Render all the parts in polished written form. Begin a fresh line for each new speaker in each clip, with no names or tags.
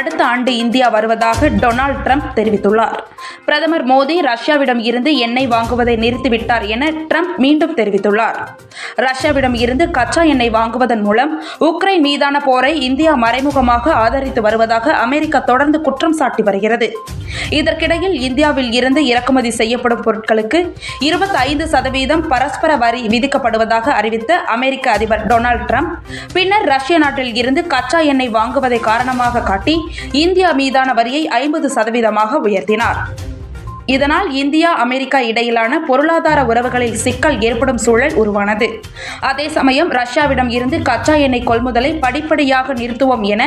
அடுத்த ஆண்டு இந்தியா வருவதாக டொனால்ட் ட்ரம்ப் தெரிவித்துள்ளார். பிரதமர் மோடி ரஷ்யாவிடம் இருந்து எண்ணெய் வாங்குவதை நிறுத்திவிட்டார் என ட்ரம்ப் மீண்டும் தெரிவித்துள்ளார். ரஷ்யாவிடம் இருந்து கச்சா எண்ணெய் வாங்குவதன் மூலம் உக்ரைன் மீதான போரை இந்தியா மறைமுகமாக ஆதரித்து வருவதாக அமெரிக்கா தொடர்ந்து குற்றம் சாட்டி வருகிறது. இதற்கிடையில் இந்தியாவில் இருந்து இறக்குமதி செய்யப்படும் பொருட்களுக்கு 25% பரஸ்பர வரி விதிக்கப்படுவதாக அறிவித்த அமெரிக்க அதிபர் டொனால்ட் ட்ரம்ப் பின்னர் ரஷ்ய நாட்டில் இருந்து கச்சா எண்ணெய் வாங்குவதை காரணமாக காட்டி இந்தியா மீதான வரியை 50% உயர்த்தினார். இதனால் இந்தியா அமெரிக்கா இடையிலான பொருளாதார உறவுகளில் சிக்கல் ஏற்படும் சூழல் உருவானது. அதே சமயம் ரஷ்யாவிடம் இருந்து கச்சா எண்ணெய் கொள்முதலை படிப்படியாக நிறுத்துவோம் என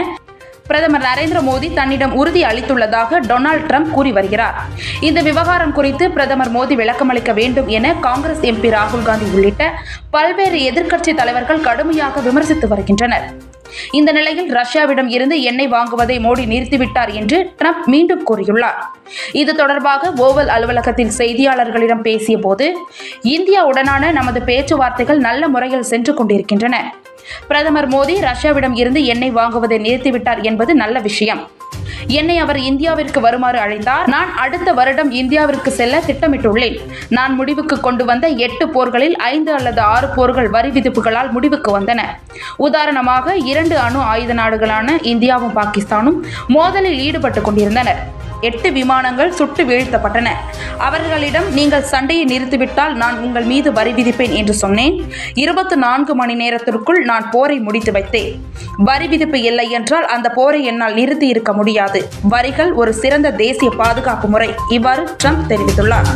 பிரதமர் நரேந்திர மோடி தன்னிடம் உறுதி அளித்துள்ளதாக டொனால்ட் ட்ரம்ப் கூறி வருகிறார். இந்த விவகாரம் குறித்து பிரதமர் மோடி விளக்கமளிக்க வேண்டும் என காங்கிரஸ் எம்பி ராகுல் காந்தி உள்ளிட்ட பல்வேறு எதிர்க்கட்சி தலைவர்கள் கடுமையாக விமர்சித்து வருகின்றனர். இந்த நிலையில் ரஷ்யாவிடம் இருந்து எண்ணெய் வாங்குவதை மோடி நிறுத்திவிட்டார் என்று ட்ரம்ப் மீண்டும் கூறியுள்ளார். இது தொடர்பாக ஓவல் அலுவலகத்தில் செய்தியாளர்களிடம் பேசிய போது, இந்தியாவுடனான நமது பேச்சுவார்த்தைகள் நல்ல முறையில் சென்று கொண்டிருக்கின்றன. பிரதமர் மோடி ரஷ்யாவிடம் இருந்து எண்ணெய் வாங்குவதை நிறுத்திவிட்டார் என்பது நல்ல விஷயம். என்னை அவர் இந்தியாவிற்கு வருமாறு அழைத்தார். நான் அடுத்த வருடம் இந்தியாவிற்கு செல்ல திட்டமிட்டுள்ளேன். நான் முடிவுக்கு கொண்டு வந்த 8 போர்களில் 5 அல்லது 6 போர்கள் வரி விதிப்புகளால் முடிவுக்கு வந்தன. உதாரணமாக 2 அணு ஆயுத நாடுகளான இந்தியாவும் பாகிஸ்தானும் மோதலில் ஈடுபட்டுக் கொண்டிருந்தனர். 8 விமானங்கள் சுட்டு வீழ்த்தப்பட்டன. அவர்களிடம் நீங்கள் சண்டையை நிறுத்திவிட்டால் நான் உங்கள் மீது வரி விதிப்பேன் என்று சொன்னேன். 24 மணி நேரத்திற்குள் நான் போரை முடித்து வைத்தேன். வரி விதிப்பு இல்லை என்றால் அந்த போரை என்னால் நிறுத்தி இருக்க முடியாது. வரிகள் ஒரு சிறந்த தேசிய பாதுகாப்பு முறை. இவ்வாறு ட்ரம்ப் தெரிவித்துள்ளார்.